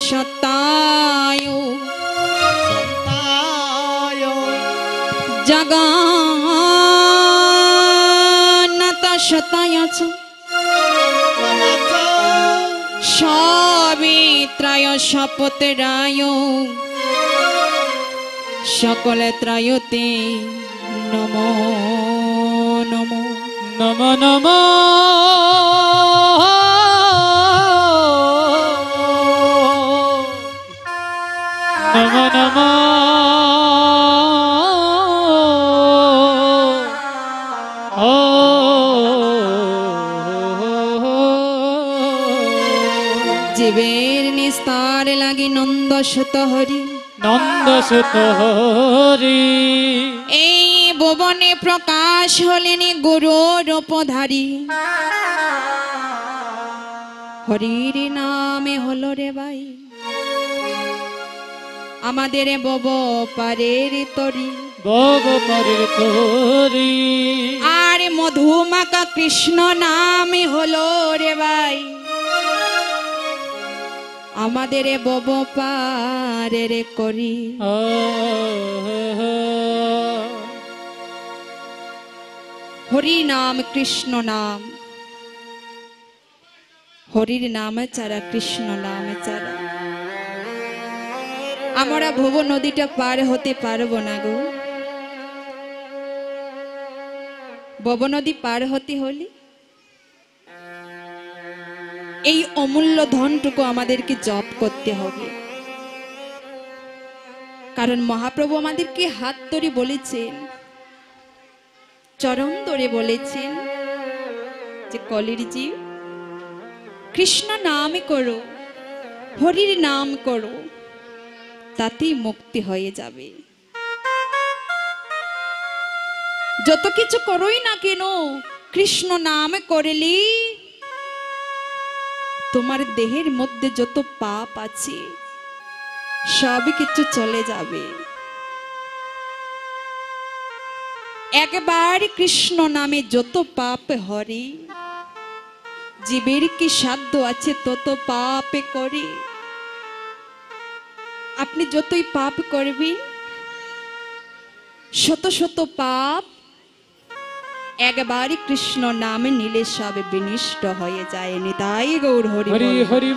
সত্তায় জগন্নাথ সত্তায় সাবিত্রায় শপথরায় সকলে ত্রায়তে নমো নমো নমো নমো নমো নমো জীবের নিস্তার লাগি নন্দ সুত হরি নন্দ সুত হরি এই ভুবনে প্রকাশ হলেনি গুরু রূপধারী হরির নামে হলো রে ভাই আমাদের বব পারের তরি বব পারের তরি আর মধুমাকা কৃষ্ণ নামে হলো রে ভাই আমাদের বব পারের করি হরি নাম কৃষ্ণ নাম হরির নাম ছাড়া কৃষ্ণ নাম ছাড়া আমরা ভব নদীটা পার হতে পারবো না গো ভব নদী পার হতে হলে এই অমূল্য ধনটুকু আমাদেরকে জপ করতে হবে কারণ মহাপ্রভু আমাদেরকে হাত ধরে বলেছেন চরণ ধরে বলেছেন যে কলির জীব কৃষ্ণ নাম করো হরির নাম করো তাতেই মুক্তি হয়ে যাবে যত কিছু করোই না কেন কৃষ্ণ নাম করলে তোমার দেহের মধ্যে যত পাপ আছে সব কিছু চলে যাবে একবার কৃষ্ণ নামে যত পাপ হরে জীবের কি সাধ্য আছে তত পাপ করে আপনি যতই পাপ করবেন শত শত পাপ একবারই কৃষ্ণ নামে নিলে সব বিনষ্ট হয়ে যায় নিতাই গৌর হরি হরি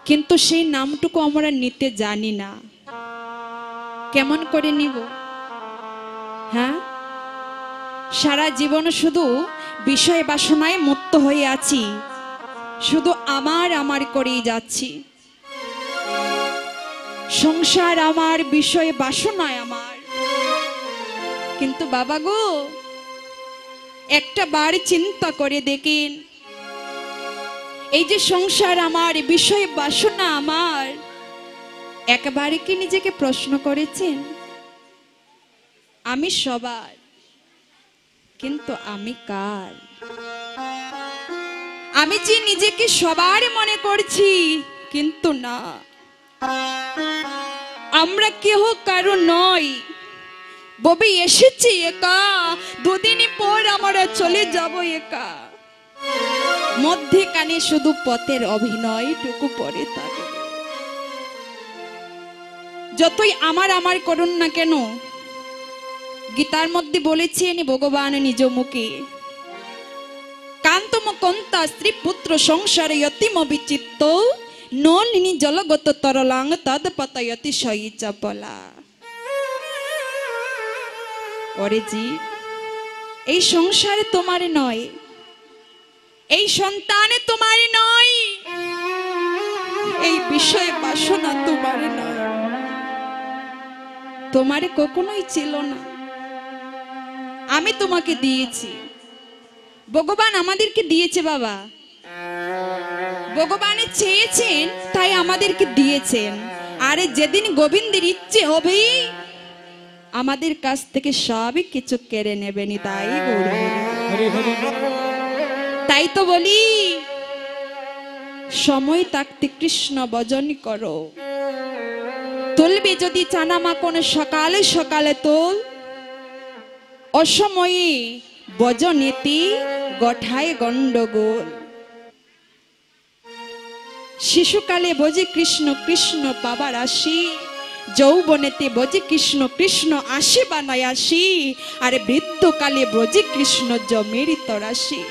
কিন্তু সেই নামটুকু আমরা নিতে জানি না কেমন করে নিব হ্যাঁ সারা জীবন শুধু বিষয় বাসনায় মুক্ত হয়ে আছি শুধু আমার আমার করেই যাচ্ছি সংসার আমার বিষয় বাসনায় আমার কিন্তু বাবা গো একটা বার চিন্তা করে দেখেন এই যে সংসার আমার বিষয় বাসনা আমার একবারে কি নিজেকে প্রশ্ন করেছেন আমি সবার কিন্তু আমি কার আমি যে নিজেকে সবার মনে করছি কিন্তু না আমরা কেহ কারো নই ববি এসেছি একা দুদিন পর আমরা চলে যাব একা মধ্যখানে শুধু পথের অভিনয়টুকু পড়ে থাকে যতই আমার আমার করুন না কেন গীতার মধ্যে বলেছেন ভগবান নিজ মুখে কান্তম কন্তা স্ত্রী পুত্র সংসারে অতিম বিচিত্ত নলিনী জলগত তরলাং তদ পতয়তি সই চপলা ওরে জীব এই সংসারে তোমার নয় এই সন্তানে তোমার নয় এই বিষয় বাসনা তোমার নয় তোমার কখনোই ছিল না আমি তোমাকে দিয়েছি ভগবান আমাদেরকে দিয়েছে বাবা ভগবানে চেয়েছেন তাই আমাদেরকে দিয়েছেন আরে যেদিন গোবিন্দের ইচ্ছে হবে আমাদের কাছ থেকে সবই কিছু কেড়ে নেবেনি তাই তাই তো বলি সময় থাকতে কৃষ্ণ ভজন করো তুলবে যদি চানামা কোন সকালে সকালে তোল অসময়ে ভজনেতি গঠায় গন্ডগোল শিশুকালে বোঝে কৃষ্ণ কৃষ্ণ পাবার আসি, যৌবনেতে বোঝে কৃষ্ণ কৃষ্ণ আসি বানায় আসি, আর বৃদ্ধকালে বোঝে কৃষ্ণ জমেরই তরাসি।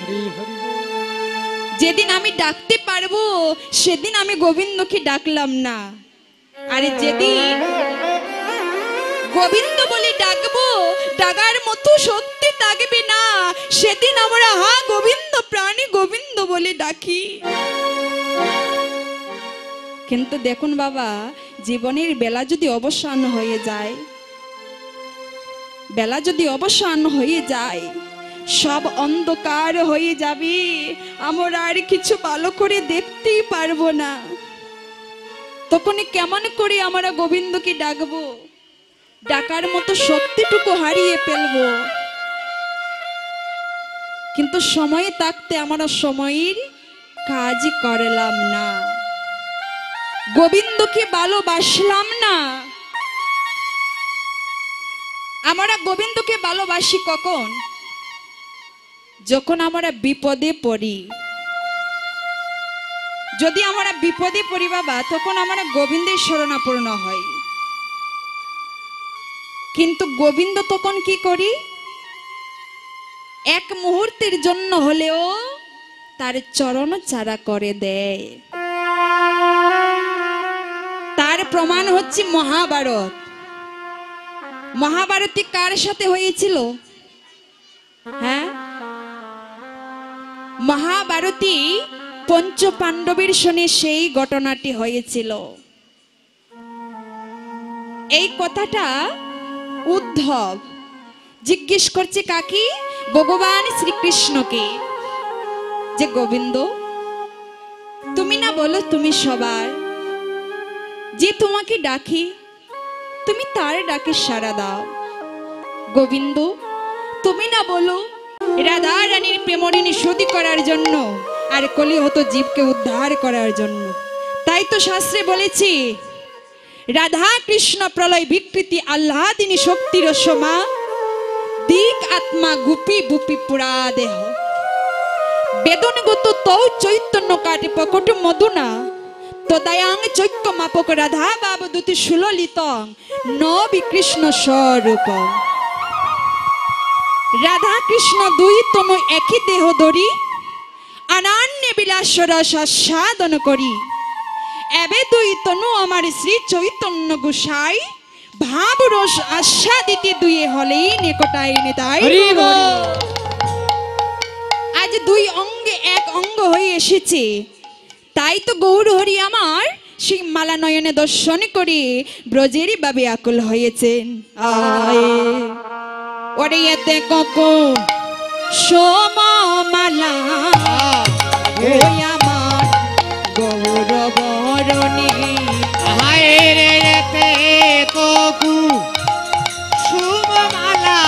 যেদিন আমি ডাকতে পারবো সেদিন আমি গোবিন্দকে ডাকলাম না, আরে যেদিন গোবিন্দ বলে ডাকবো, ডাকার মতো শক্তি থাকবে না, সেদিন আমরা হা গোবিন্দ প্রাণী গোবিন্দ বলে ডাকি। কিন্তু দেখুন বাবা, জীবনের বেলা যদি অবসান হয়ে যায়, বেলা যদি অবসান হয়ে যায়, সব অন্ধকার হয়ে যাবে, আমরা আর কিছু ভালো করে দেখতেই পারবো না। তখন কেমন করে আমরা গোবিন্দকে ডাকবো? ডাকার মতো শক্তিটুকু হারিয়ে ফেলবো। কিন্তু সময় থাকতে আমরা সময়ের কাজ করলাম না, গোবিন্দকে ভালোবাসলাম না। আমরা গোবিন্দকে ভালোবাসি কখন? যখন আমরা বিপদে পড়ি। যদি আমরা বিপদে পড়ি বাবা, তখন আমরা গোবিন্দের শরণাপন্ন হই। কিন্তু গোবিন্দ তখন কি করি? এক মুহূর্তের জন্য হলেও তার চরণ ছাড়া করে দেয়। তার প্রমাণ হচ্ছে মহাভারত। মহাভারতী কার সাথে হয়েছিল? হ্যাঁ, মহাভারতী পঞ্চ পাণ্ডবের সঙ্গে সেই ঘটনাটি হয়েছিল। এই কথাটা উদ্ধব জিজ্ঞেস করছে কাকি? ভগবান শ্রীকৃষ্ণকে, যে গোবিন্দ তুমি না বলো তুমি সবার, যে তোমাকে ডাকি তুমি তার ডাকে সাড়া দাও। গোবিন্দ তুমি না বলো রাধা রানীর প্রেমঋণী শুদ্ধি করার জন্য আর কলিহত জীবকে উদ্ধার করার জন্য। তাই তো শাস্ত্রে বলেছি, রাধা কৃষ্ণ প্রলয় বিকৃতি আহ্লাদিনী শক্তির সমা, দিক আত্মা গুপি বুপি পুরা দেহ, বেদনগত তৌ চৈতন্য কাটে প্রকট মধুনা, তদায়াং চৈক্য মাপক রাধা বাব দুতি সুললিত নবি কৃষ্ণ স্বরূপ। রাধা কৃষ্ণ দুই তনু একই দেহ ধরি, অনন্য বিলাস রস আস্বাদন করি, এবে দুই তনু আমার শ্রী চৈতন্য গোসাই, ভাব রস আস্বাদিতে দুয়ে হলেই নিকটাই নেতাই। আজ দুই অঙ্গে এক অঙ্গ হয়ে এসেছে, তাই তো গৌর হরি আমার সেই মালা নয়নে দর্শন করে ব্রজেরই বাবে আকুল হয়েছেন। আয় ওরে এতে ককো সোমমালা ওই আমার গৌর বরণী, হায় রে এতে ককু সোমমালা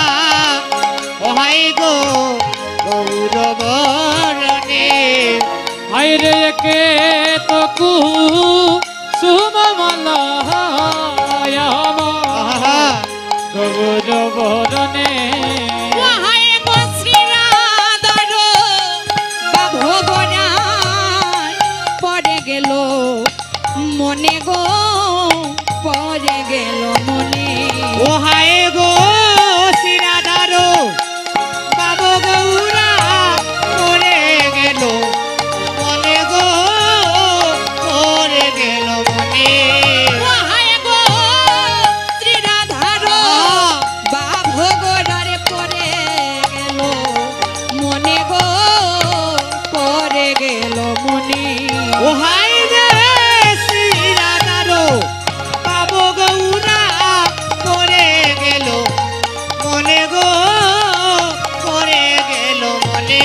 ওহাই গো গৌর বরণে, হায় রে কে তো কু সুমমালা গৌর বরণে, ওহাই গো শ্রী রাধার ভগবান পড়ে গেল মনে গো, পড়ে গেল মনে। ওহায় গো শ্রীরাধার বাবু গৌরা পড়ে গেল মনে গো, পড়ে গেল মনে। ওহাই গো শ্রী রাধার বা ভগবানের পড়ে গেল মনে গো, পড়ে গেল মনে। ওহায় রে শ্রীরাধার বাবু গৌরা পড়ে গেল মনে গো, পড়ে গেল মনে।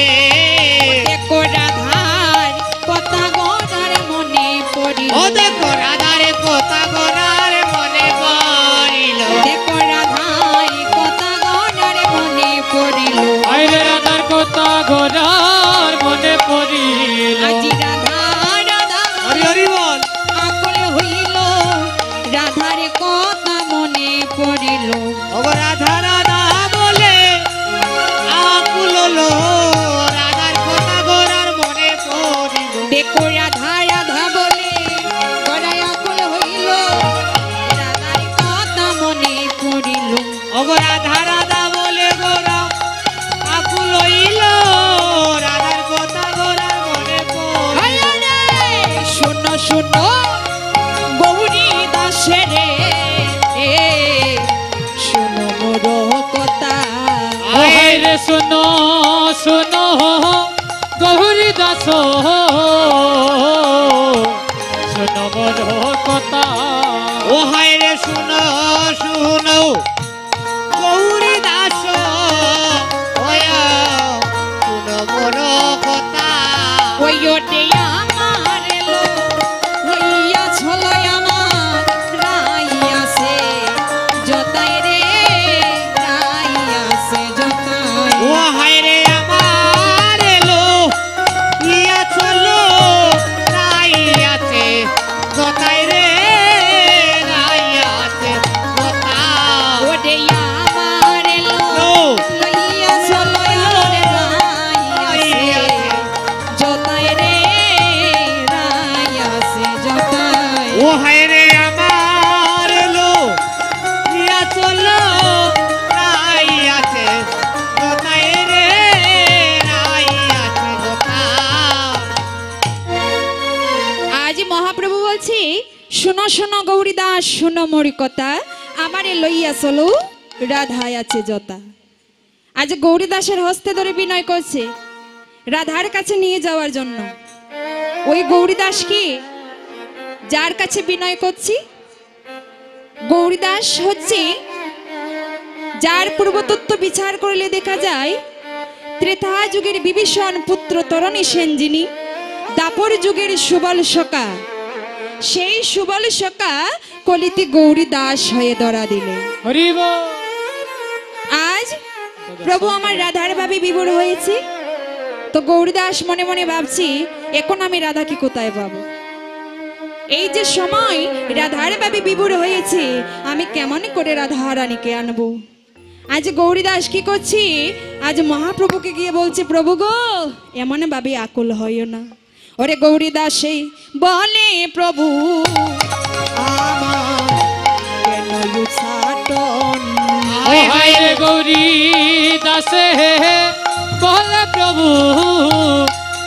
দেখো রাধার কথা গোটার মনে পড়িল, ও দেখো রাধার কথা গোরার মনে পড়িল, দেখো রাধার কথা গোটার মনে পড়িল। হায় রে রাধার কথা ঘোড়ার মনে পড়িল, আজি রাধা রাধা হরি হরি বল। আকুল হইল, রাধার কথা মনে পড়িল। ও রাধা রাধা বলে আকুল হলো, রাধার কথা গোরার মনে পড়িল। দেখো রাধা রাধা বলে শুনো গৌরী দাসের শুনো মোর কথা ওহাই রে শুনো শুনো গৌরী দাস শুনো মোর কথা ও হায় রে শুনো শুনো গৌরী দাস ওয় শুনো মোর কথা ওই ওটে আমার এলো হইয়া ছলো আমার রাইয়াছে জতাই রে রাইয়াছে জতাই ও হায় রে আমার এলো ইয়া চলো রাইয়াছে কথাই রে রাইয়াছে কথা ওটে আমার এলো লইয়া ছলো আমার রাইয়াছে জতাই রে রাইয়াছে জতাই ও হায় রে আমার এলো ইয়া চলো রাইয়াছে কথাই রে রাইয়াছে কথা আজ মহাপ্রভু বলছি শুনো শুনো গৌরীদাস শুনো মোর কথা আমারে লইয়া চলো রাধায় আছে জতা আজ গৌরীদাসের হস্তে ধরে বিনয় করছে রাধার কাছে নিয়ে যাওয়ার জন্য ওই গৌরীদাস কি যার কাছে বিনয় করছি গৌরীদাস হচ্ছে যার পূর্বতত্ত্ব বিচার করলে দেখা যায় ত্রেতা যুগের বিভীষণ পুত্র তরণী সেন যিনি দাপর যুগের সুবল সকা সেই সুবল সকা কলিতে গৌরী দাস হয়ে ধরা দিলে হরিব আজ প্রভু আমার রাধার ভাবে বিভোর হয়েছে তো গৌরীদাস মনে মনে ভাবছি এখন আমি রাধাকে কোথায় পাবো এই যে সময় রাধার ভাবে বিভোর হয়েছে আমি কেমন করে রাধা রানীকে আনবো আজ গৌরীদাস কি করছি আজ মহাপ্রভুকে গিয়ে বলছে প্রভু গো এমন ভাবে আকুল হইও না ওরে গৌরীদাসে বলে প্রভু আমার কেন ছাটন ওহাই রে গৌরী দাসে বলে প্রভু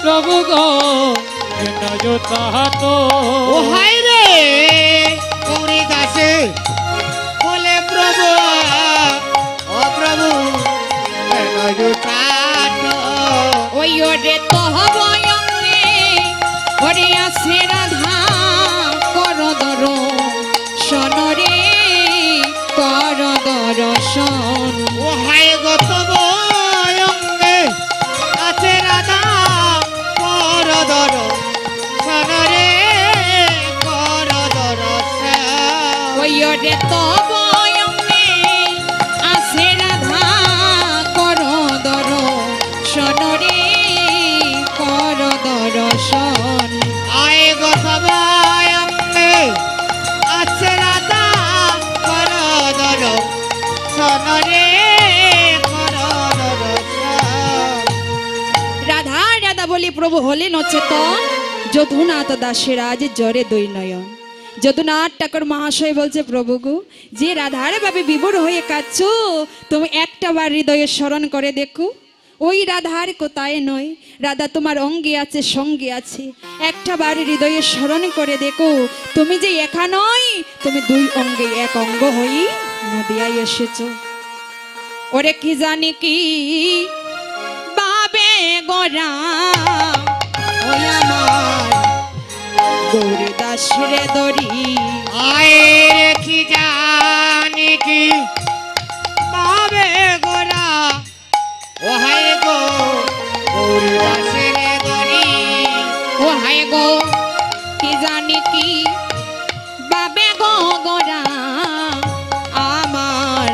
প্রভু গো কেন যথাত ও হায় রে গৌরী দাসে বলে প্রভু ও প্রভু কেন জুটাত ওই ওরে তহবয়ঙ্গে ওরে আছে রাধা করদর সনরে করদর সন ও হায় গত বয়ঙ্গে আছে রাধা করদর সনরে করদর ওই ওরে তহবয়ঙ্গে আছে রাধা করদর সনরে করদর সন আয় গত বয়ঙ্গে আছে রাধা করদর সনরে করদর রাধা রাধা বলি প্রভু হলেন অচেতন যদুনাথ দাসের আজ জ্বরে দই নয়ন যদুনাথ ঠাকুর মহাশয় বলছে প্রভু গো যে রাধার ভাবে বিভোর হয়ে কাঁদছো তুমি একটা বার হৃদয়ে স্মরণ করে দেখো ওই রাধার কোথায় নয় রাধা তোমার অঙ্গে আছে সঙ্গে আছে একটা বার হৃদয়ে স্মরণ করে দেখো তুমি যে একা নয় তুমি দুই অঙ্গে এক অঙ্গ হই নদিয়ায় এসেছো ওরে কি জানি কি বাবে গোরা ওই আমার গৌরী দাস রে দরি আয় রেখি জানি কি পাবে গোরা ও হায় গো গৌরী দাসের দরি ও হায় গো কি জানি কি বাবে গো গোরা আমার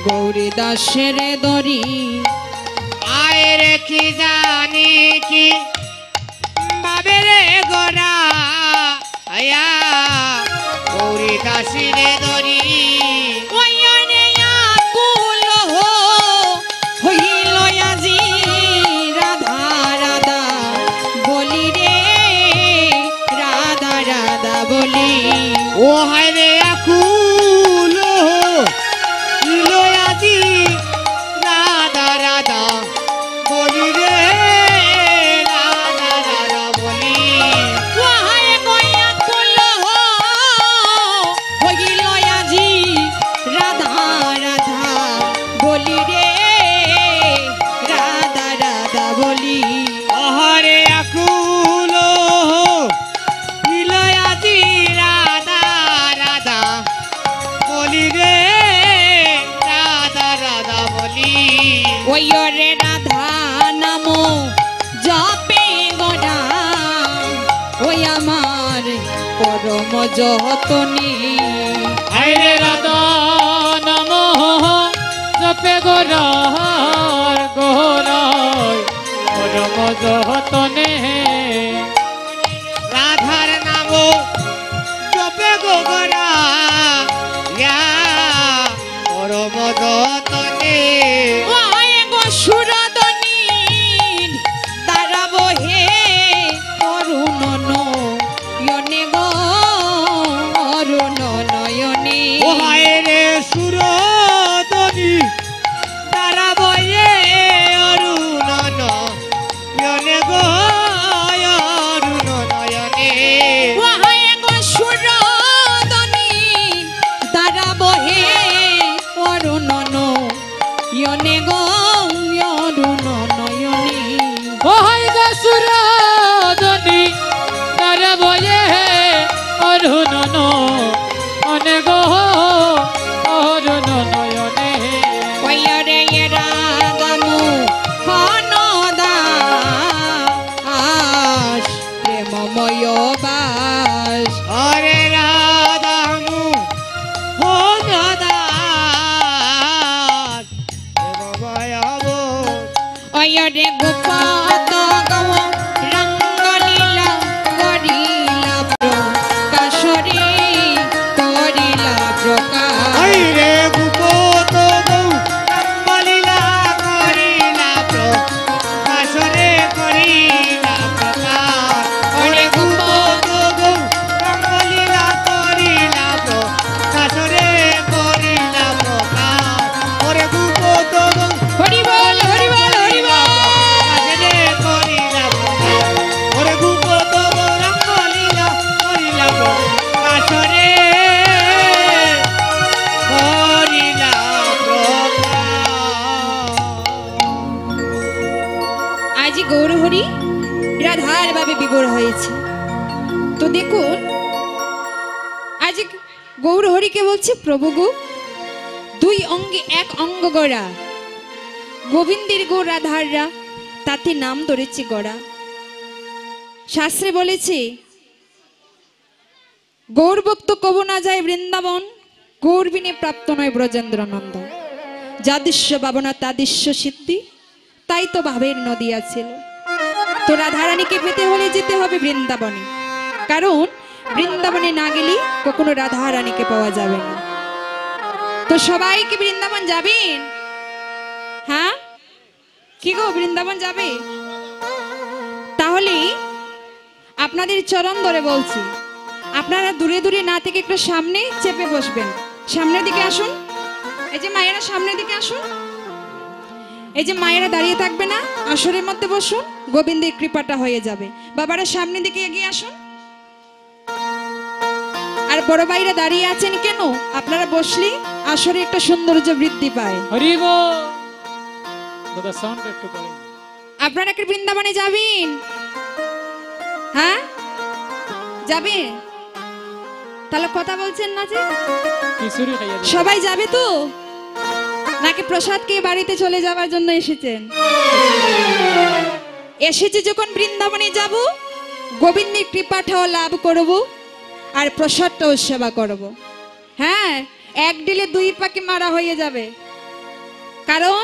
গৌরী দাসের দরি আয় রেখি জানি কি পাবে রে গোরা আয়া গৌরী দাসের দরি ওই অনে আকুল হইল আজি রাধা রাধা বলি রে রাধা রাধা বলি ও হায় রে আকুল ইলো আজি রাধা রাধা বলি রে রাধা রাধা বলি ওহায় গয়া পরম যতনী। আইরে রাধা নাম জপে গোরার গোরায় পরম যতনে। রাধার নাম জপে গোগরা পরম যতনে। ওই গো সুরদনী তারা বহে অরুণ নয়নে গো অরুণ নয়নে। ও হায় রে সুরদনী তারা বয়ে অরুণ নয়নে গো অরুণ নয়নে। ওই গো সুরদনী তারা বহে অরুণ নয়নে গো অরুণ নয়নে। ওই গসুরদনী তার বয়ে অরুণ অনেক অরুণ নয়নে। ওয়রে রাগামু হনদাস প্রেমময় বাস। হরে রাধামু হো দাস ভয়াব। ওয়রে গোপাত গৌ রঙ্গলীলা করিলা প্রকাশরে করিলা প্রকাশ। রে গুপত গৌ রঙ্গলীলা করিলা প্রকাশরে করিলা প্রকাশ। ওরে গোপাত গৌ রঙ্গলীলা করিলা প্রকাশরে করিলা প্রকাশ। ওরে গুপত গৌ হরি বল হরি বল হরি বল। প্রকাশরে করিলা প্রকাশ। ওরে গুপত গৌ রঙ্গলীলা করিলা প্রকাশরে করিলা প্রকাশ। আজ গৌরহরি রাধার ভাবে বিভোর হয়েছে। তো দেখুন আজ গৌরহরিকে বলছে প্রভু গো দুই অঙ্গে এক অঙ্গ গড়া, গোবিন্দের গো রাধাররা তাতে নাম ধরেছে গড়া। শাস্ত্রে বলেছে গৌরভক্ত কব না যায় বৃন্দাবন, গৌরবিনে প্রাপ্ত নয় ব্রজেন্দ্র নন্দন। যাদৃশ্য ভাবনা তাদৃশ্য সিদ্ধি, তাই তো ভাবের নদী আছিল। তো রাধারানীকে পেতে হলে যেতে হবে বৃন্দাবনে, কারণ বৃন্দাবনে না গেলে কখনো রাধারানীকে পাওয়া যাবে না। তো সবাইকে বৃন্দাবন যাবেন? হ্যাঁ কি গো বৃন্দাবন যাবে? তাহলে আপনাদের চরণ ধরে বলছি, আপনারা দূরে দূরে না থেকে একটু সামনে চেপে বসবেন। সামনের দিকে আসুন, এই যে মায়েরা সামনের দিকে আসুন। এই যে মায়েরা দাঁড়িয়ে থাকবে না, আসরের মধ্যে বসুন, গোবিন্দের কৃপাটা হয়ে যাবে। বাবারা সামনের দিকে এগিয়ে আসুন। আর বড় ভাইরা দাঁড়িয়ে আছেন কেন? আপনারা বসলে আসরে একটা সৌন্দর্য বৃদ্ধি পায়। হরি বল। দাদা সাউন্ড একটু করে। আপনারা কি বৃন্দাবনে যাবেন? হ্যাঁ যাবে? তাহলে কথা বলছেন না যে? খিচুড়ি খাইয়া দিই। সবাই যাবে তো, নাকি প্রসাদ খেয়ে বাড়িতে চলে যাওয়ার জন্য এসেছেন? এসেছে যখন বৃন্দাবনে যাব, গোবিন্দের কৃপাটাও লাভ করব আর প্রসাদটাও সেবা করব। হ্যাঁ এক ডিলে দুই পাখি মারা হয়ে যাবে, কারণ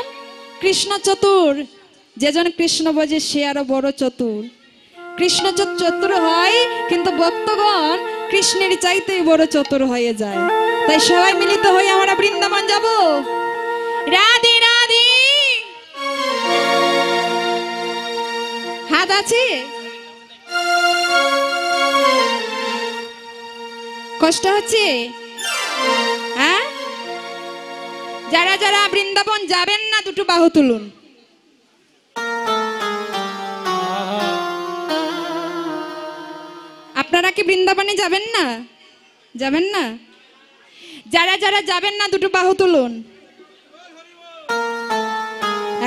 কৃষ্ণ চতুর, যেজন কৃষ্ণ বোঝে সে আরো বড় চতুর। কৃষ্ণ চতুর হয়, কিন্তু ভক্তগণ কৃষ্ণের চাইতেই বড় চতুর হয়ে যায়। তাই সবাই মিলিত হয়ে আমরা বৃন্দাবন যাব। রাধে রাধে। হাত আছে? কষ্ট হচ্ছে? হ্যাঁ যারা যারা বৃন্দাবন যাবেন না দুটো বাহু তুলুন। আপনারা কি বৃন্দাবনে যাবেন না? যাবেন না? যারা যারা যাবেন না দুটো বাহু তুলুন।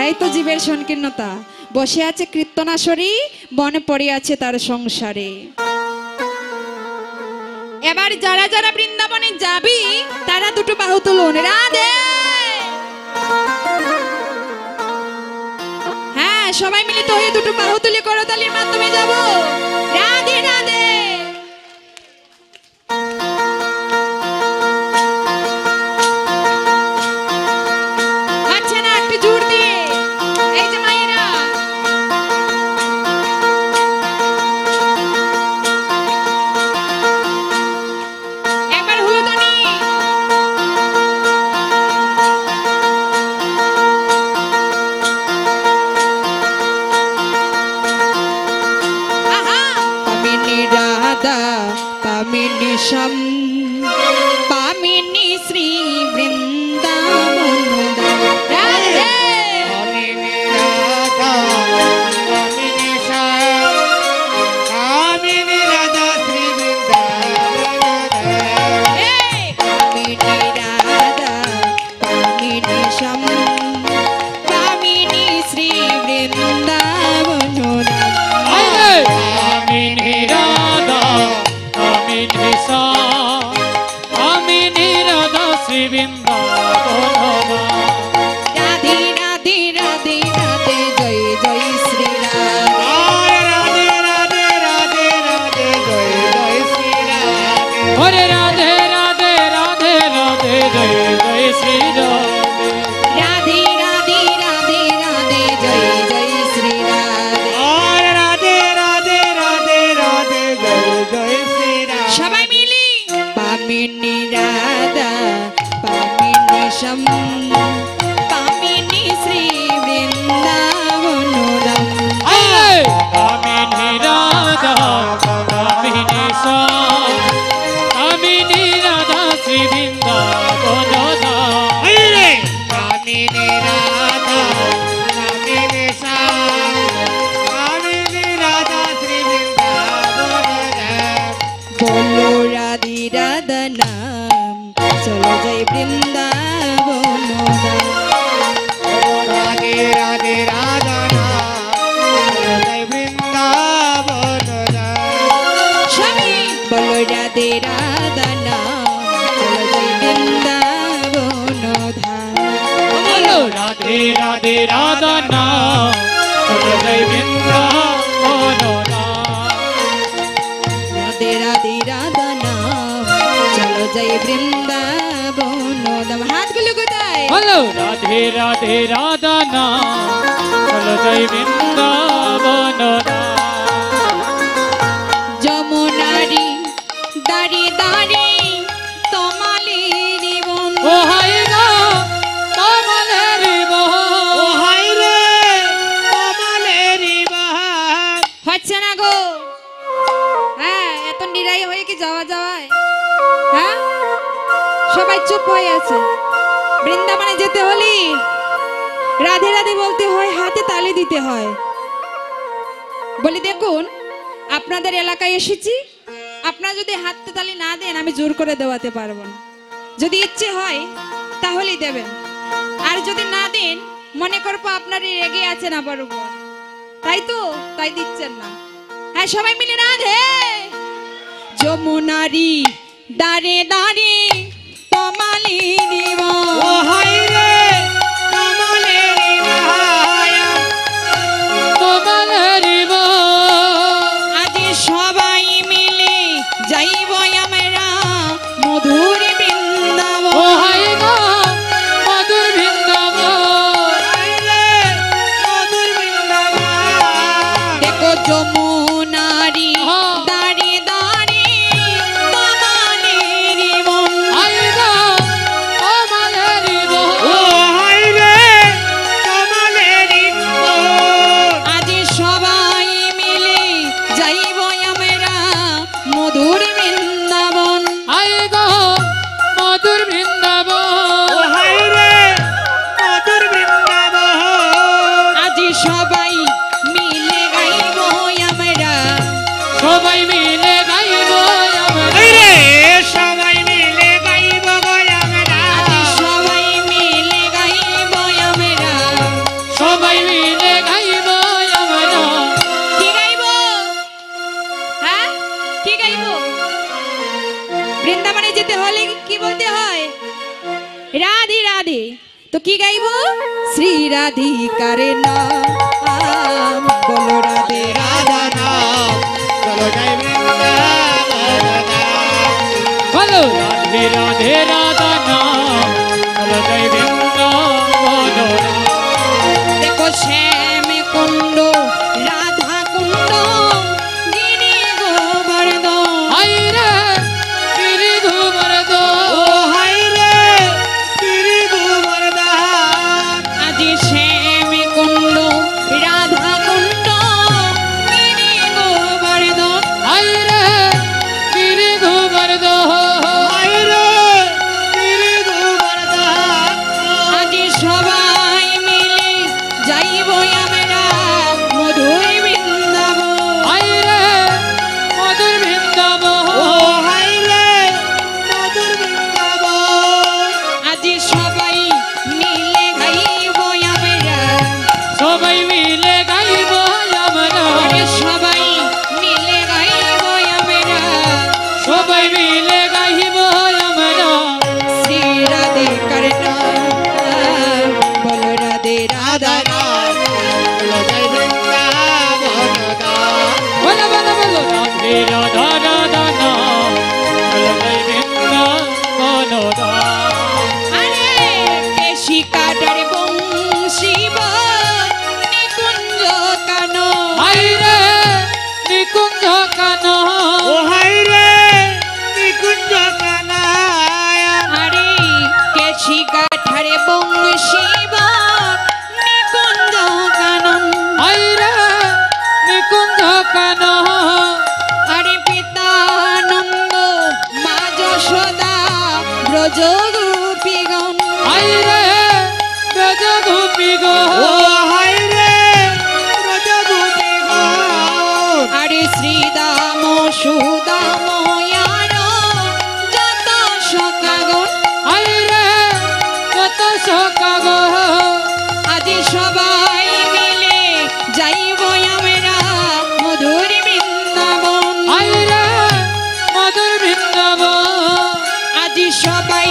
এই তো জীবের সংকীর্ণতা, বসে আছে কীর্তনাশরী, বনে পড়ে আছে তার সংসারে। এবার যারা যারা বৃন্দাবনে যাবি তারা দুটো বাহু তুলুন। রাধে। হ্যাঁ সবাই মিলিত হয়ে দুটো বাহু তুলে করতালির মাধ্যমে যাব। রাধে রাধে। পামিনী সম পামিনী শ্রী বৃন্দাবন রাধে কামিনী রাধা কামিনী শ্যাম কামিনী রাধা শ্রী বৃন্দাবন পামিনী রাধা পামিনী সম পামিনী শ্রী বৃন্দাবন কামিনী রাধা কামিনী সা কামিনী রাধা শ্রী বৃন্দাবন রাধে রাধে রাধে রাধে জয় জয় শ্রী রাধে রাধে রাধে রাধে রাধে জয় জয় শ্রী রাধে হরে রাধে রাধে রাধে রাধে জয় জয় শ্রী রাধে রাধে রাধে রাধে রাধে জয় জয় শ্রী রাধে রাধে রাধে রাধে রাধে জয় জয় শ্রী রাধে সবাই মিলি পামিনী রাধা পামিনী সম পামিনী শ্রী বৃন্দাবন ধাম কামিনী রাধা কামিনী সা কামিনী রাধা শ্রী বৃন্দাবন কামিনী রাধা কামিনী শ্যাম কামিনী রাধা শ্রী বৃন্দাবন বলো রাধি রাধা নাম চলো যাই বৃন্দাবন ধাম রাধে রাধে রাধা নাম জয় বৃন্দাবন স্বামী বলো রাধে রাধা নাম চলো যাই বৃন্দাবন ধাম বলো রাধে রাধে রাধা নাম চলো যাই বৃন্দাবন রাধে রাধে রাধা নাম চলো যাই বৃন্দাবন ধাম হাতগুলো কোথায় বলো রাধে রাধে রাধা নাম চলো যাই বৃন্দাবন যমুনারি দাঁড়ি দাঁড়ি তমালের বন ও হাই গো কমলের ও হাই রে কমলেরি বাহার হচ্ছে না গো হ্যাঁ এত নিরাই হয়ে কি যাওয়া যাওয়ায় হ্যাঁ সবাই চুপ হয়ে আছে বৃন্দাবনে যেতে হলে রাধে রাধে বলতে হয় হাতে তালি দিতে হয় বলি দেখুন আপনাদের এলাকায় এসেছি আপনারা যদি হাতে তালি না দেন আমি জোর করে দেওয়াতে পারবো না যদি ইচ্ছে হয় তাহলেই দেবেন আর যদি না দেন মনে করবো আপনার রেগে আছেন আবার উপর তাই তো তাই দিচ্ছেন না হ্যাঁ সবাই মিলে রাধে যমুনারি দাঁড়ে দাঁড়ে তমালের বন ও হাই রে কমলেরি বাহার কমলের আজ সবাই মিলে যাইব আমরা মধুর ও বৃন্দাবন হাই গো মধুর বৃন্দাবন হাই রে মধুর বৃন্দাবন দেখো যমুনারি হ্যাঁ। দাঁড়ে দাঁড়ে তমালের বন হাই গো কমলের ও হাই রে কমলেরি বাহার আজ সবাই মিলে যাইব আমরা মধুর বৃন্দাবন হাই গো মধুর বৃন্দাবন ও হাই রে মধুর বৃন্দাবন আজ সবাই মিলে গাইব আমরা সবাই মিলে গাইব আমরা হাই রে সবাই মিলে গাইব গো আমরা আজ সবাই মিলে গাইব আমরা সবাই মিলে গাইব আমরা কি গাইব হ্যাঁ কি গাইব বৃন্দাবনে যেতে হলে কি বলতে হয় রাধে রাধে তো কি গাইব শ্রী রাধিকারে নাম বলো রাধে রাধা নাম চলো যাই বৃন্দাবন বলো রাধে রাধে রাধা নাম চলো যাই বৃন্দাবন দেখো শ্যাম কুণ্ড রাধা কুণ্ড গিরি গোবর্ধন হাই রে গিরি গোবর্ধন ও হাই রে গিরি গোবর্ধন আজ শ্যাম কুণ্ড রাধা কুণ্ড গিরি গোবর্ধন হাই রে বলদান আরে কেশি কাটার বংশী নিকুঞ্জ কান হাইরে নিকুঞ্জ কান ও হাই রে নিকুঞ্জ কানায় আরে কেশি কাঠার বংশী নিকুঞ্জ কানন হাইরে নিকুঞ্জ কান আরে পিতানন্দ মা যশোদা ব্রজ গোপীগণ হাইরে ব্রজ গোপী গো ও হাই রে ব্রজ গোপী গো আরে শ্রীদাম সুদাম ইয়ার যত সখাগণ হাইরে কত সখা গো আজি সবাই মিলে যাইব আমরা মধুর বৃন্দাবন হাইরে মধুর বৃন্দাবন আজি সবাই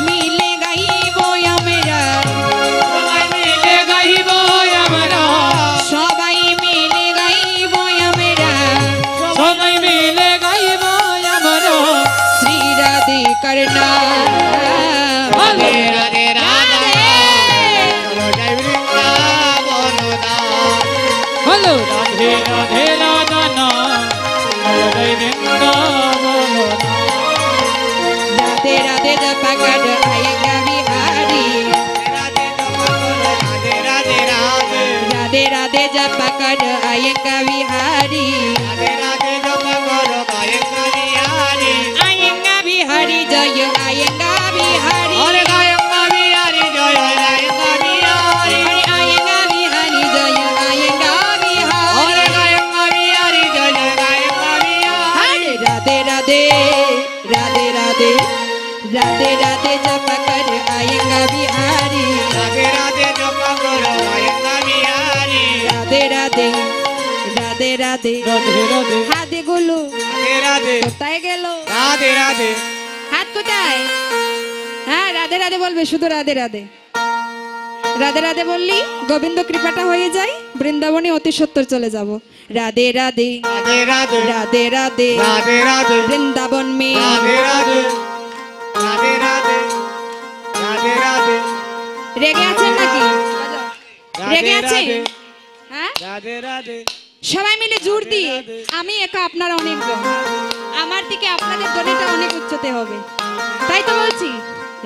মিলে গাইব আমরা সবাই মিলে গাইব আমরা সবাই মিলে গাইব আমরা সবাই মিলে গাইব আমরা শ্রী রাধে কর্ণা রাধে রাধে রাধে চলো যাই বৃন্দাবন ধাম হলো রাধে রাধে রাধনা হরে বৃন্দাবন রাধে রাধে জপা কর আয়েগা বিহারি রাধে রাধে রাধে রাধে রাধে জপা কর আয়েগা বিহারি রাধে রাধে জপ করো গায়ক বিহারি আয়েগা বিহারি জয় আয়েগা বিহারি হরে গায়ক বিহারি জয় গায়ক বিহারি হরে আয়েগা বিহারি জয় আয়েগা বিহারি হরে গায়ক বিহারি জয় গায়ক বিহারি হরে রাধে রাধে রাধে রাধে রাধে রাধে জপা কর আয়েগা বিহারি রাধে রাধে জপ করো গায়ক বিহারি রাধে রাধে রাধে রাধে রাধে রাধে হাতে গুলো রাধে রাধে কোথায় গেল রাধে রাধে হাত কোথায় হ্যাঁ রাধে রাধে বলবে শুধু রাধে রাধে রাধে রাধে বললি গোবিন্দ কৃপাটা হয়ে যায় বৃন্দাবনে অতি সত্তর চলে যাব রাধে রাধে রাধে রাধে রাধে রাধে রাধে রাধে বৃন্দাবন মে রাধে রাধে রাধে রাধে রাধে রাধে রেগে আছেন নাকি রেগে আছে রাধে হ্যাঁ রাধে রাধে সবাই মিলে জোর দিয়ে আমি একা আপনারা অনেকজন আমার থেকে আপনাদের ধ্বনিটা অনেক উচ্চতে হবে তাই তো বলছি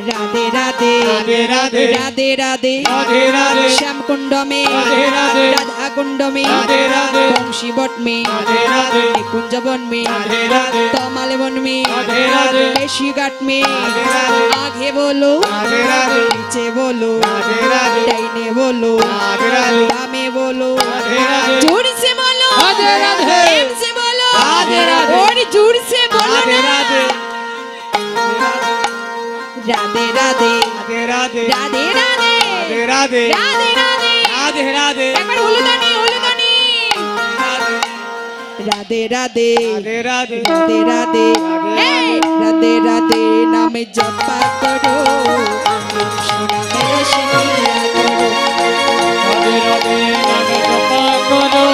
রাধে রাধে রাধে রাধে রাধে রাধে রাধে রাধে শ্যাম কুণ্ড মে রাধে রাধে রাধা কুণ্ড মে রাধে রাধে বংশী বট মে রাধে রাধে নিকুঞ্জ বন মে রাধে রাধে তমাল বন মে রাধে রাধে কেশি ঘাট মে রাধে রাধে आगे बोलो राधे राधे नीचे बोलो राधे राधे दाहिने बोलो राधे राधे बामे बोलो राधे राधे जोर से बोलो राधे राधे प्रेम से बोलो राधे राधे और जोर से बोलो राधे ना राधे राधे राधे राधे राधे राधे राधे राधे राधे राधे राधे राधे राधे एक बार हुलुदानी राधे राधे राधे राधे राधे राधे हे, राधे राधे नाम जपा करो कृष्ण मेरे शिविया करो राधे राधे नाम जपा करो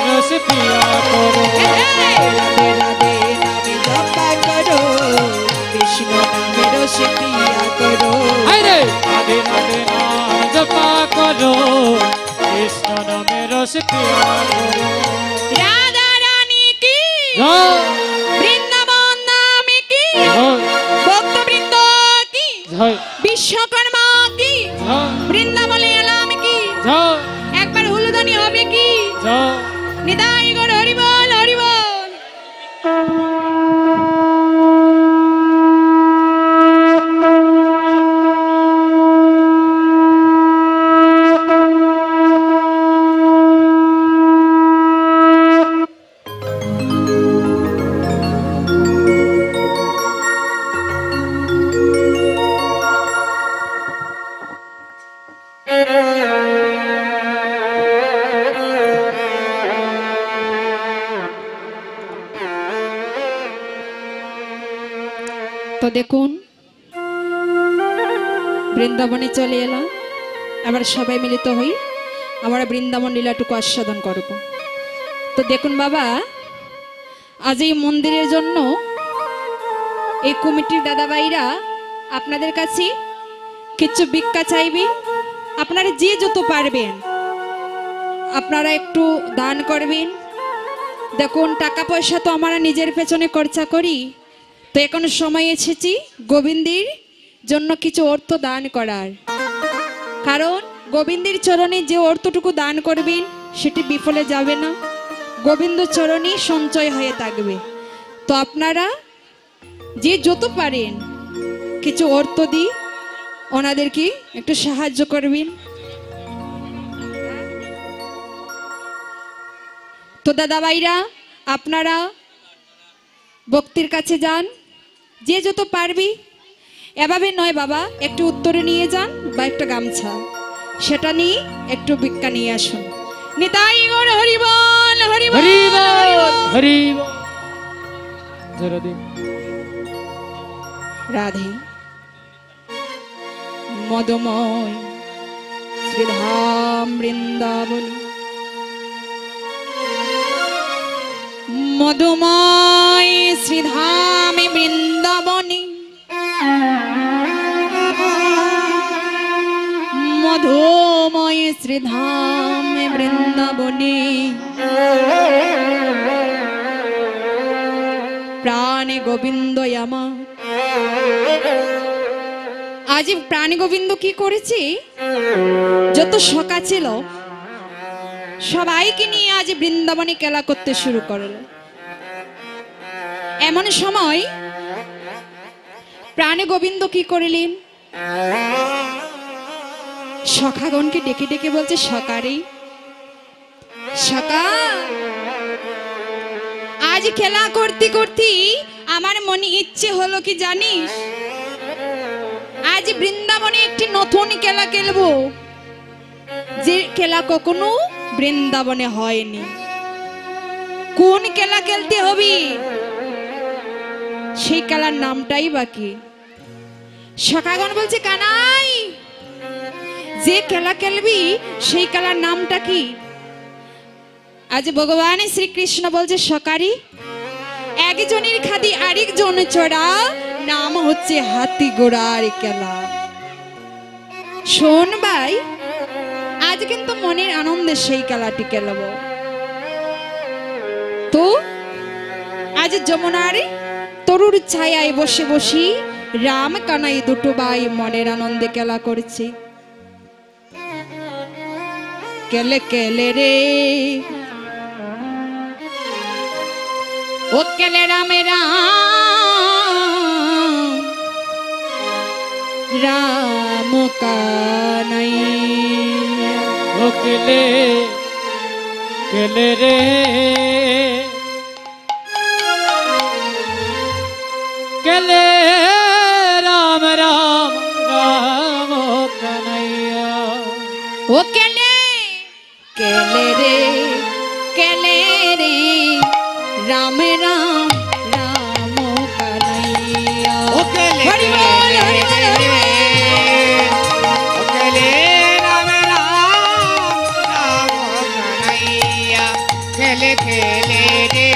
रस पिया करो राधे राधे नाम जपा करो कृष्ण मेरे शिविया करो हायरे राधे राधे नाम जपा करो कृष्ण नामे रस पिया करो राधा रानी की जय वृंदावन नाम की जय भक्त वृंद की जय विश्वकर्मा की जय वृंदावन एलाम की जय एक बार हुलुदानी होबे की जय निदाई गण हरि बोल हरि बोल তো দেখুন বৃন্দাবনে চলে এলাম আবার সবাই মিলিত হই আমরা বৃন্দাবন লীলাটুকু আস্বাদন করব তো দেখুন বাবা আজ এই মন্দিরের জন্য এই কমিটির দাদাভাইরা আপনাদের কাছে কিছু ভিক্ষা চাইবে। আপনারা যে যত পারবেন আপনারা একটু দান করবেন। দেখুন, টাকা পয়সা তো আমরা নিজের পেছনে খরচা করি, তো এখন সময় এসেছি গোবিন্দের জন্য কিছু অর্থ দান করার। কারণ গোবিন্দের চরণে যে অর্থটুকু দান করবেন সেটি বিফলে যাবে না, গোবিন্দ চরণে সঞ্চয় হয়ে থাকবে। তো আপনারা যে যত পারেন কিছু অর্থ দিয়ে ওনাদেরকে একটু সাহায্য করবেন। তো দাদাভাইরা, আপনারা ভক্তির কাছে যান, যে যত পারবি। এভাবে নয় বাবা, একটু উত্তরে নিয়ে যান বা একটা গামছা, সেটা নিয়ে একটু ভিক্ষা নিয়ে আসুন। নিতাই গৌর হরি বল, হরি বল, হরি বল, হরি বল। হরি বল। জয় রাধে। রাধে মদময় শ্রীধাম বৃন্দাবনী, মধুময় শ্রীধামে বৃন্দাবনী, মধুময় শ্রীধামে বৃন্দাবনী, প্রাণে গোবিন্দ আমার। আজ প্রাণী গোবিন্দ কি করেছে, যত সখা ছিল সবাইকে নিয়ে আজ বৃন্দাবনে খেলা করতে শুরু করলো। এমন সময় প্রাণী গোবিন্দ কি করলেন, সখাগণকে ডেকে ডেকে বলছে, সকারে সকা, আজ খেলা করতে করতে আমার মনে ইচ্ছে হলো কি জানিস, আজ বৃন্দাবনে একটি নতুন খেলা খেলবো, যে খেলা কখনো বৃন্দাবনে হয়নি। কোন খেলা খেলতে হবে, সেই খেলার নামটাই বাকি। সখাগণ বলছে, কানাই যে খেলা খেলবি সেই খেলার নামটা কি? আজ ভগবান শ্রীকৃষ্ণ বলছে, সকারি একজনের খাদি আরেকজন চড়া, নাম হচ্ছে হাতি ঘোড়ার খেলা। শোন ভাই, আজ কিন্তু মনের আনন্দে সেই খেলাটি খেলবো। তো আজ যমুনার তরুর ছায়ায় বসে বসি রাম কানাই দুটো ভাই মনের আনন্দে খেলা করছে। কেলে কেলে রে ও কেলে রামে রাম, রাম কানাই ও কেলে কেলে রে, কেলে রাম রাম, রাম কানাইয়া। ও কেলে কেলে রে, কেলে রে রাম রাম, রাম কানাইয়া। ওকেলে হরি বল, হরি বল, হরি বল। ওকেলে রাম রাম, রাম কানাইয়া। খেলে খেলে রে,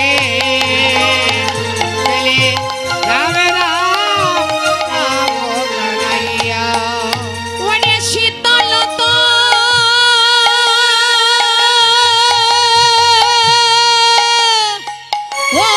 খেলে রাম রাম, রাম কানাইয়া। ওরে শীতল তো ও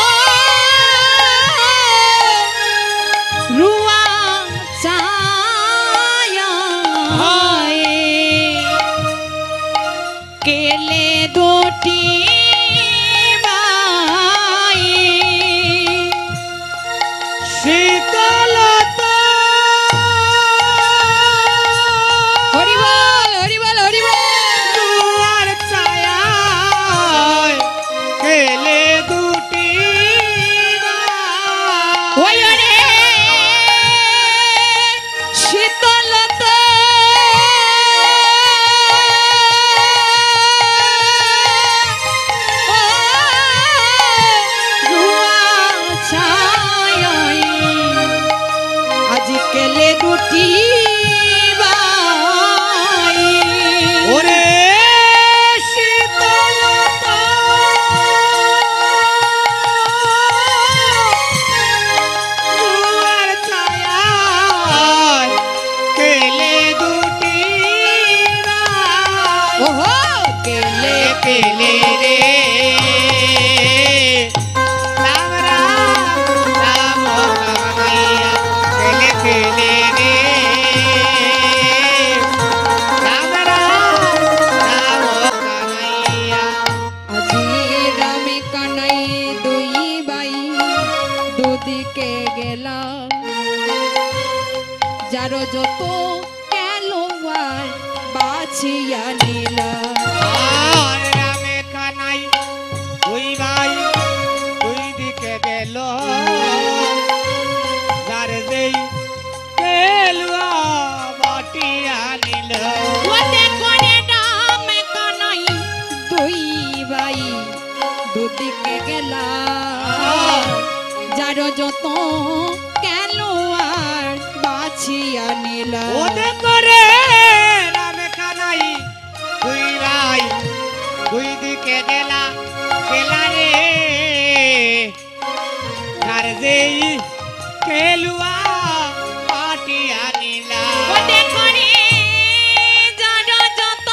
দুদিকে গেলাম যারো যত খেলোয়ার বাছিয়া নিলাম আর রামে কানাই দুই ভাই দুই দিকে গেল যার যেই খেলুয়া বাটিয়া নিল ওতে করে নাম কানাই দুই ভাই দুদিকে গেলাম যারো যত খেলোয়ার বাছিয়া নিলাম ওতে করে রামে কানাই দুই ভাই দুই দিকে গেলা গেলা রে যার যেই খেলুয়া বাটিয়া নিলা ওতে করে যারো যত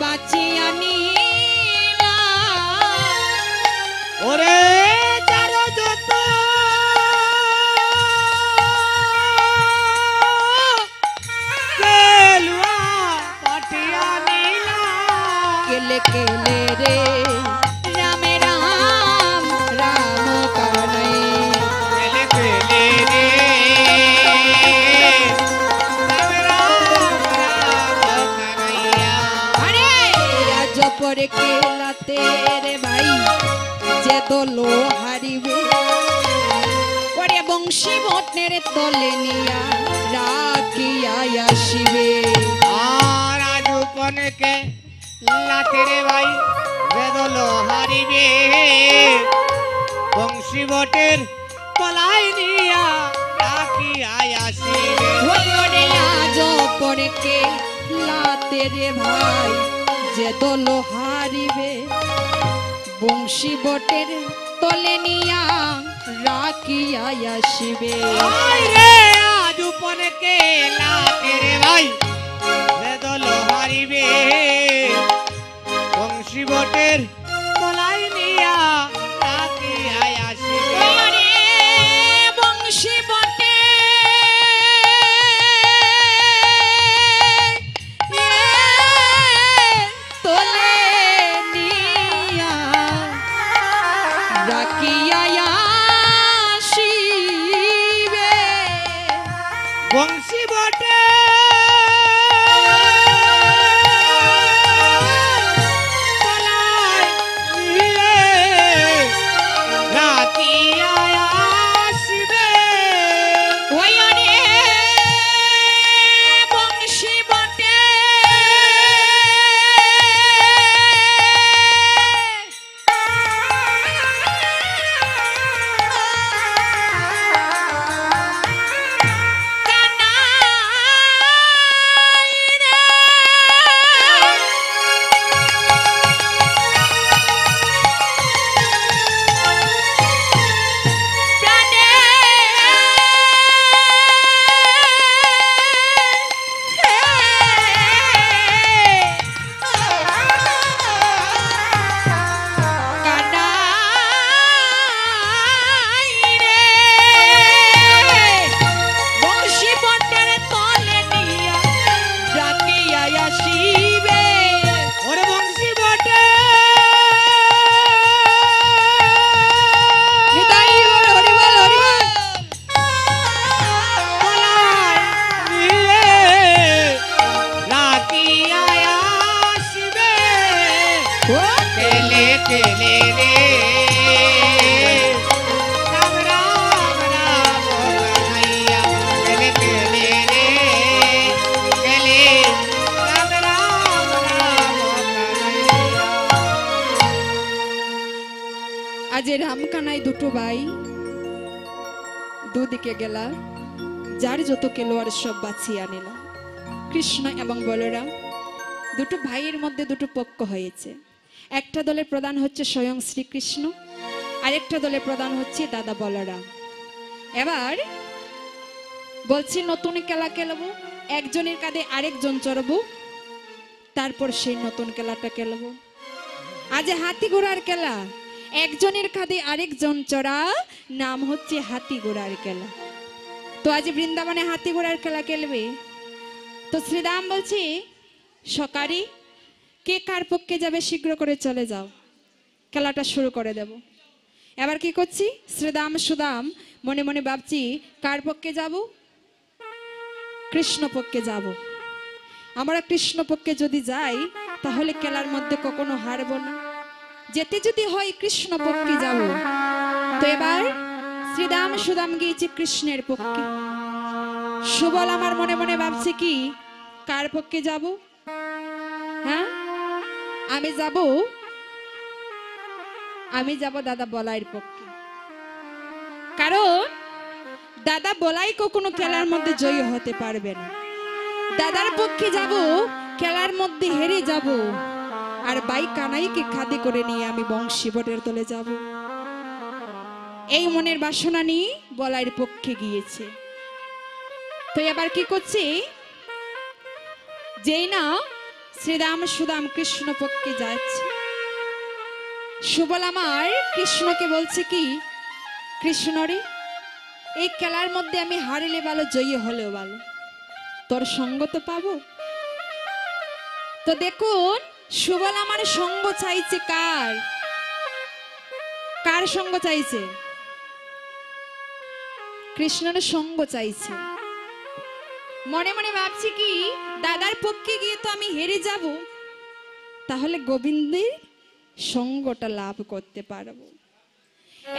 বাঁচিয়া নিলাম ওরে যারো যত খেলুয়া বাটিয়া নিলা কেলে কেলে রে রামে রাম রাম কানাই কেলে কেলে রে রাম রাম রাম কানাইয়া আরে আজ পরে কেলাতে রে ভাই যে দলো হারিবে ওরে বংশী ভট্টের তলে নিয়া রাখিয়া আসিবে আর আজ উপনকে লাতেরে ভাই বেদলো হারিবে বংশী বটের তলাই নিয়া রাখিয়া আসিবে ওরে আজ পরে কেলাতে রে ভাই যে দলো হারিবে বংশী বটের তলে নিয়া রাখিয়া আসিবে আয় রে আজ উপনকে লাতেরে ভাই বেদলো হারিবে বংশী বটের তলাই নিয়া রাখিয়া আসিবে ওরে বংশী বটে তলে নিয়া রাখিয়া আসিবে বংশী বটে তলায় নিয়ে রাখিয়া আসিবে ওরে বংশী বটে ওরে বংশী বটে তলায় নিয়ে রাখিয়া আসিবে কেলে কেলে রে রাম রাম রাম কানাইয়া কেলে কেলে রে কেলে রাম রাম রাম কানাইয়া আজ রামকানাই দুটো ভাই দুদিকে গেলা যার যত খেলোয়াড় সব বাছিয়ে আনিলাম। কৃষ্ণ এবং বলরাম দুটো ভাইয়ের মধ্যে দুটো পক্ষ হয়েছে। একটা দলের প্রধান হচ্ছে স্বয়ং শ্রীকৃষ্ণ, আরেকটা দলের প্রধান হচ্ছে দাদা বলরাম। এবার বলছি নতুন খেলা খেলবো, একজনের কাঁধে আরেকজন চড়বো, তারপর সেই নতুন খেলাটা খেলবো। আজ হাতি ঘোড়ার খেলা, একজনের কাঁধে আরেকজন চড়া, নাম হচ্ছে হাতি ঘোড়ার খেলা। তো আজ বৃন্দাবনে হাতি ঘোড়ার খেলা খেলবে। তো শ্রীরাম বলছে, সকারি কে কার পক্ষে যাবে শীঘ্র করে চলে যাও, খেলাটা শুরু করে দেব। এবার কি করছি, শ্রীরাম সুদাম মনে মনে ভাবছি কার পক্ষে যাব, কৃষ্ণ পক্ষে যাব। আমরা কৃষ্ণ পক্ষে যদি যাই তাহলে খেলার মধ্যে কখনো হারবো না, যেতে যদি হয় কৃষ্ণ পক্ষে যাব। তো এবার শ্রীরাম সুদাম গিয়েছে কৃষ্ণের পক্ষে। সুবল আমার মনে মনে ভাবছে কি কার পক্ষে যাব, হ্যাঁ আমি যাব দাদা বলাইয়ের পক্ষে। কারণ দাদা বলাই কখনো খেলার মধ্যে জয়ী হতে পারবে না। দাদার পক্ষে যাব, খেলার মধ্যে হেরে যাব, আর বাই কানাইকে খাদে করে নিয়ে আমি বংশী বটের তলে যাব। এই মনের বাসনা নিয়ে বলাইয়ের পক্ষে গিয়েছে। তো এবার কি করছে, যেই না শ্রীরাম সুদাম কৃষ্ণ পক্ষে যাচ্ছে, সুবল আমার কৃষ্ণকে বলছে কি, কৃষ্ণ রে এই খেলার মধ্যে আমি হারলে ভালো, জয়ী হলেও ভালো, তোর সঙ্গ তো পাবো। তো দেখুন সুবল আমার সঙ্গ চাইছে, কার সঙ্গ চাইছে, কৃষ্ণের সঙ্গ চাইছে। মনে মনে ভাবছি কি দাদার পক্ষে গিয়ে তো আমি হেরে যাব, তাহলে গোবিন্দের সঙ্গটা লাভ করতে পারবো।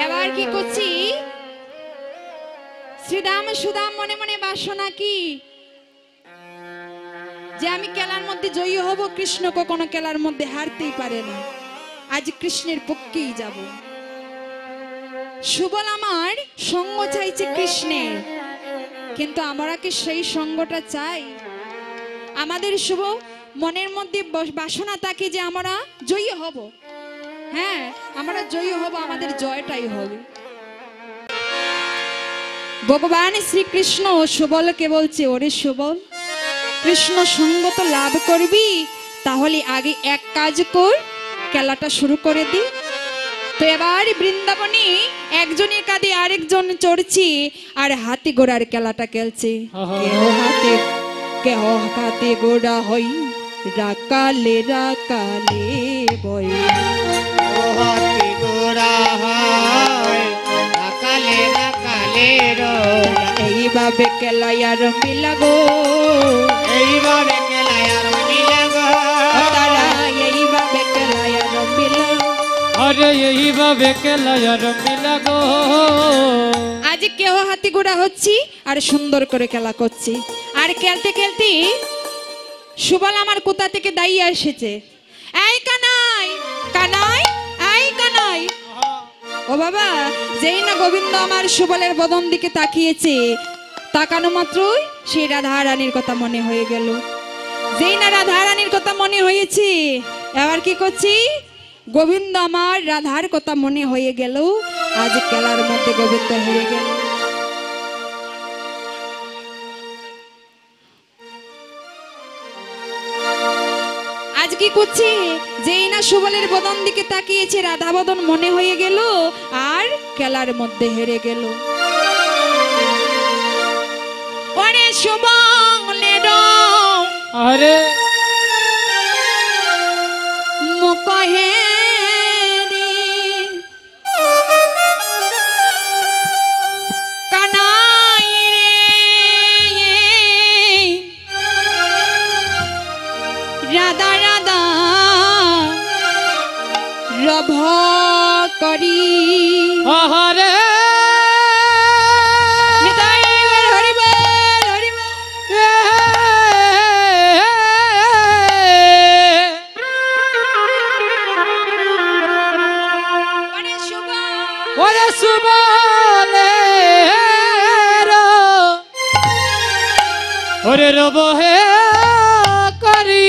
এবার কি করছি, শ্রীরাম সুদাম মনে মনে বাসনা কি যে আমি খেলার মধ্যে জয়ী হব, কৃষ্ণ কখনো খেলার মধ্যে হারতেই পারে না, আজ কৃষ্ণের পক্ষেই যাব। সুবল আমার সঙ্গ চাইছে কৃষ্ণের, কিন্তু আমরা কি সেই সঙ্গটা চাই? আমাদের শুভ মনের মধ্যে বাসনা থাকে যে আমরা জয়ী হব, হ্যাঁ আমরা জয়ী হব, আমাদের জয়টাই হবে। ভগবান শ্রীকৃষ্ণ সুবলকে বলছে, ওরে সুবল কৃষ্ণ সঙ্গ তো লাভ করবি, তাহলে আগে এক কাজ কর, খেলাটা শুরু করে দি। তো এবার বৃন্দাবনে একজনের কাঁধে আরেকজন চড়ছি আর হাতি ঘোড়ার খেলাটা খেলছে। কেহ হাতে ঘোড়া হই, রাকালে রাকালে বই, হাতি ঘোড়া হয় রাকালে রাকালে রোলা। এইভাবে খেলাই আর মিলাগো, এইভাবে খেলায় আর মিলাগো, তারা এইভাবে খেলাই আর মিলাগো। আরে এইভাবে খেলায় আর মিলাগো। আজ কেহ হাতি ঘোড়া হচ্ছি আর সুন্দর করে খেলা করছি, আর খেলতে খেলতে সুবল আমার কোথা থেকে দাঁড়িয়ে এসেছে, এই কানাই কানাই এই কানাই। ও বাবা, যেই না গোবিন্দ আমার সুবলের বদন দিকে তাকিয়েছে, তাকানো মাত্রই সেই রাধা রানীর কথা মনে হয়ে গেল। যেই না রাধা রানীর কথা মনে হয়েছে, এবার কি করছি, গোবিন্দ আমার রাধার কথা মনে হয়ে গেল, আজ খেলার মধ্যে গোবিন্দ হেরে গেল। আজ কি করছি, যেই না সুবলের বদন দিকে তাকিয়েছে, রাধা বদন মনে হয়ে গেল, আর খেলার মধ্যে হেরে গেল। ওরে সুবলের আরে মুখে কানাই রে, রাধা রাধা রভ করি। আহারে হরিবল হরিবল। ওরে রব হে করি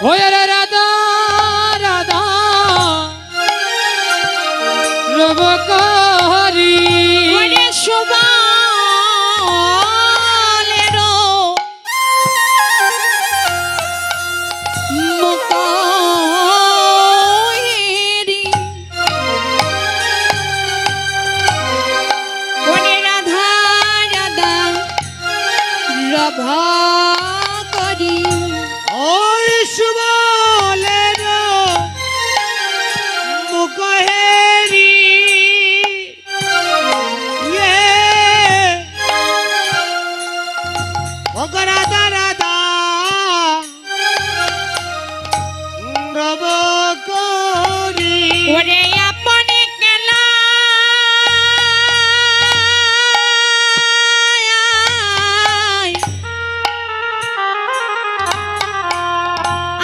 ওরে রাধা রাধা রব করি ওরে সুবলেরো মুখেরি ওরে রাধা রাধা রভ করি ওই সুবলের মুখেরি রাধা রাধা রব করি ওরে আপনে কেলা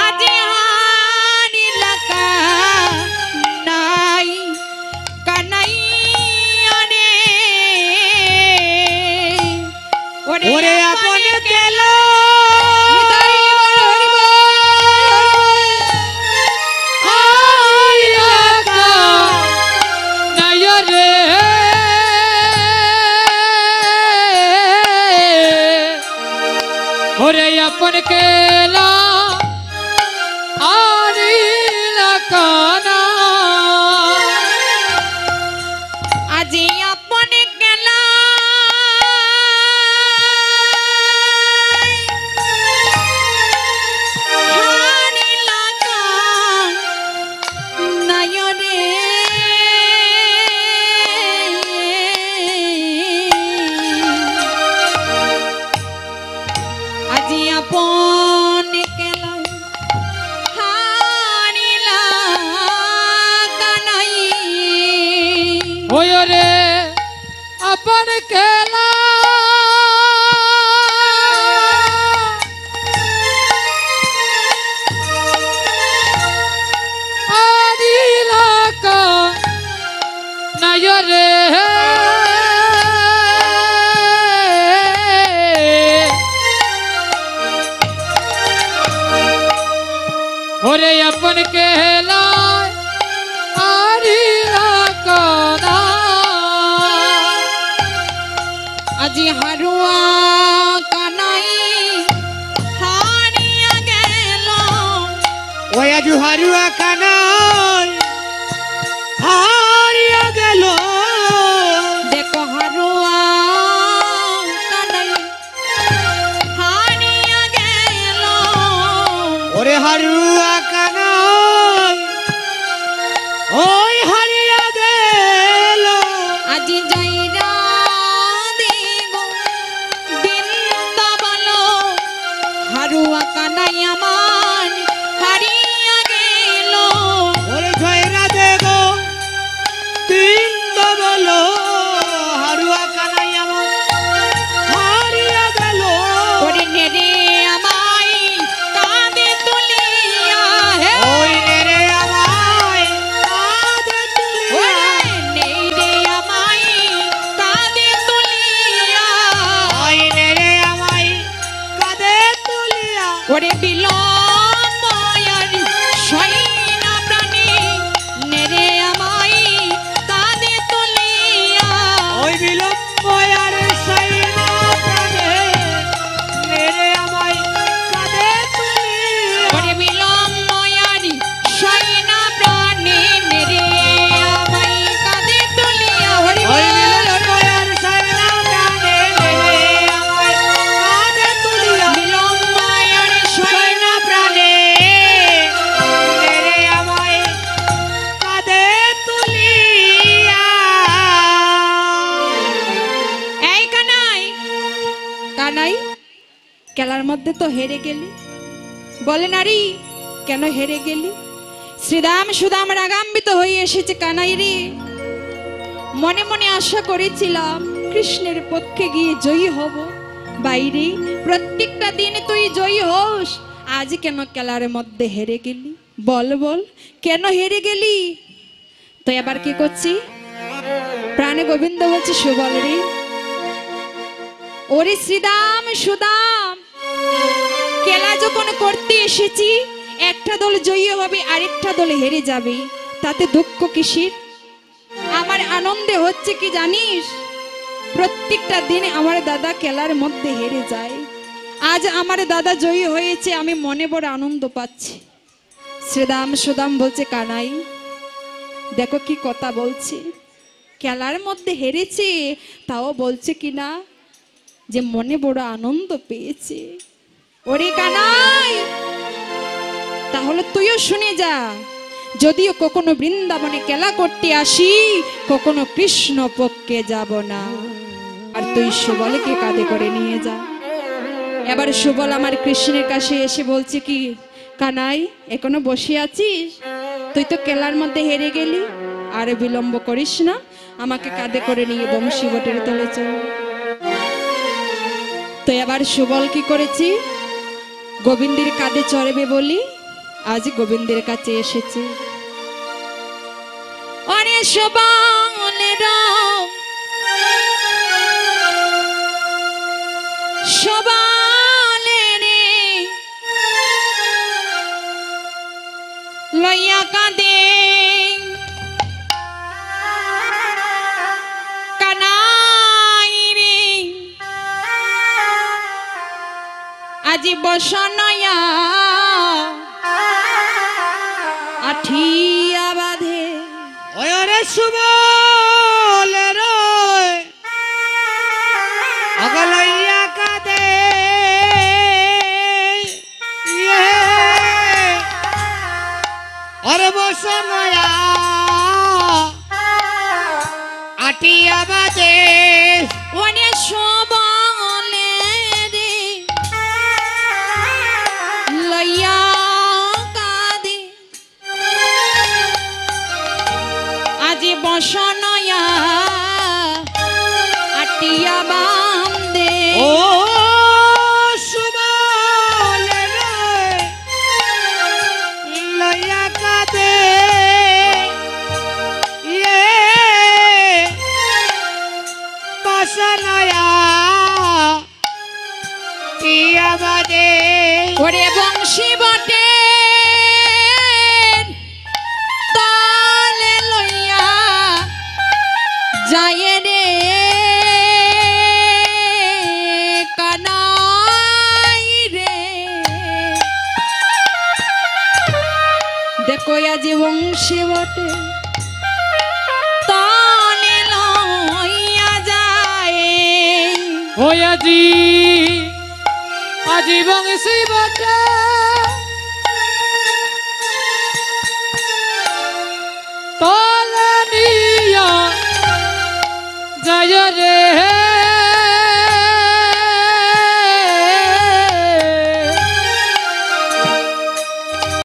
আজি হারি লাগা নাই কানাই ওরে আপনে গেল ওরে আপন কেলা আরি লাকানা আজি আপনে কেলা হারি লাগা নাই রে আজি আপনে কেলা হারি লাগা নাই ওরে আপন কেলা আরি লাকা নায়রে ওরে আপন কেলা আরি লাকানা আজি হারুয়া কানাই হারিয়া গেল ওই আজ হারুয়া কানাই হারিয়া গেল দেখো হারুয়া কানাই হারিয়া গেল ওরে হারুয়া কানাই ওই হারিয়া গেল আজি যাইরা দেব বৃন্দাবন হারুয়া কানাই আমার হারিয়া গেল ওরে জয়রা দেব তিন বলো হারুয়া কানাই আমার হারিয়া গেল ওরে নেরে আমায় কাঁদে তুলিয়া হে ওই রে আমায় কাঁধে তুলিয়া ওরে নেরে আমায় কাঁদে তুলিয়া ওই রে আমায় কাঁধে তুলিয়া ওরে বিলম্বয়ার সৈনা প্রাণী নেরে আমায় কাঁদে তুলিয়া ওই বিলম্বয়ার সৈনা প্রাণে মেরে আমায় কাঁধে তুলিয়া ওরে বিলম্বয়ার সৈনা প্রাণী নেরে আমায় কাঁদে তুলিয়া ওরে ওই বিলম্বয়ার সৈনা প্রাণে মেরে আমায় কাঁধে তুলিয়া বিলম্বয়ার সৈনা প্রাণে মেরে আমায় কাঁধে তুলিয়া এই কানাই কানাই খেলার মধ্যে তো হেরে গেলি বলে নারী কেন হেরে গেলি শ্রীদাম সুদাম রাগাম্বিত হয়ে এসেছে কানাই রে মনে মনে আশা করেছিলাম কৃষ্ণের পক্ষে গিয়ে জয়ী হব বাইরে প্রত্যেকটা দিনে তুই জয়ী হোস আজ কেন খেলার মধ্যে হেরে গেলি বল বল কেন হেরে গেলি? তো এবার কি করছি? প্রাণে গোবিন্দ বলছে, সুবল রে, ওরে শ্রীদাম সুদাম, খেলা যখন করতে এসেছি একটা দল জয়ী হবে আরেকটা দল হেরে যাবে, তাতে দুঃখ কিসের? আমার আনন্দে হচ্ছে কি জানিস? প্রত্যেকটা দিন আমার দাদা খেলার মধ্যে হেরে যায়, আজ আমার দাদা জয়ী হয়েছে, আমি মনে বড় আনন্দ পাচ্ছি। শ্রীদাম সুদাম বলছে, কানাই দেখো কি কথা বলছে, খেলার মধ্যে হেরেছে তাও বলছে কিনা যে মনে বড় আনন্দ পেয়েছে। ওরে কানাই, তাহলে তুইও শুনে যা, যদিও কখনো বৃন্দাবনে খেলা করতে আসি, কখনো কৃষ্ণ পক্ষে যাব না। আর তুই সুবলকে কাঁধে করে নিয়ে যা। এবার সুবল আমার কৃষ্ণের কাছে এসে বলছে কি, কানাই এখনো বসে আছিস? তুই তো খেলার মধ্যে হেরে গেলি, আর বিলম্ব করিস না, আমাকে কাঁধে করে নিয়ে বংশী বটের তলে চল। তো এবার সুবল কি করেছি, গোবিন্দের কাঁধে চড়বে বলি আজ গোবিন্দের কাছে এসেছে। অরে সুবলের সুবলের লইয়া কাঁদে কানাই রে, আজি বসনয়া আঠিয়া বাঁধে। ওরে সুবলের অগলইয়া কাঁদে, ওরে বসনয়া আটিয়া বাজে। ওরে সুবলের লইয়া কাঁদে আজি বসনয়া আটিয়া বাঁধে। ও সুবলের লইয়া কাঁদে, বসনয়া টিয়া বাজে। ওরে বংশী বটে তলে লইয়া যায় রে কানাই রে, দেখো আজি বংশী বটে তলে লইয়া যায়। ওই আজি বংশী বটে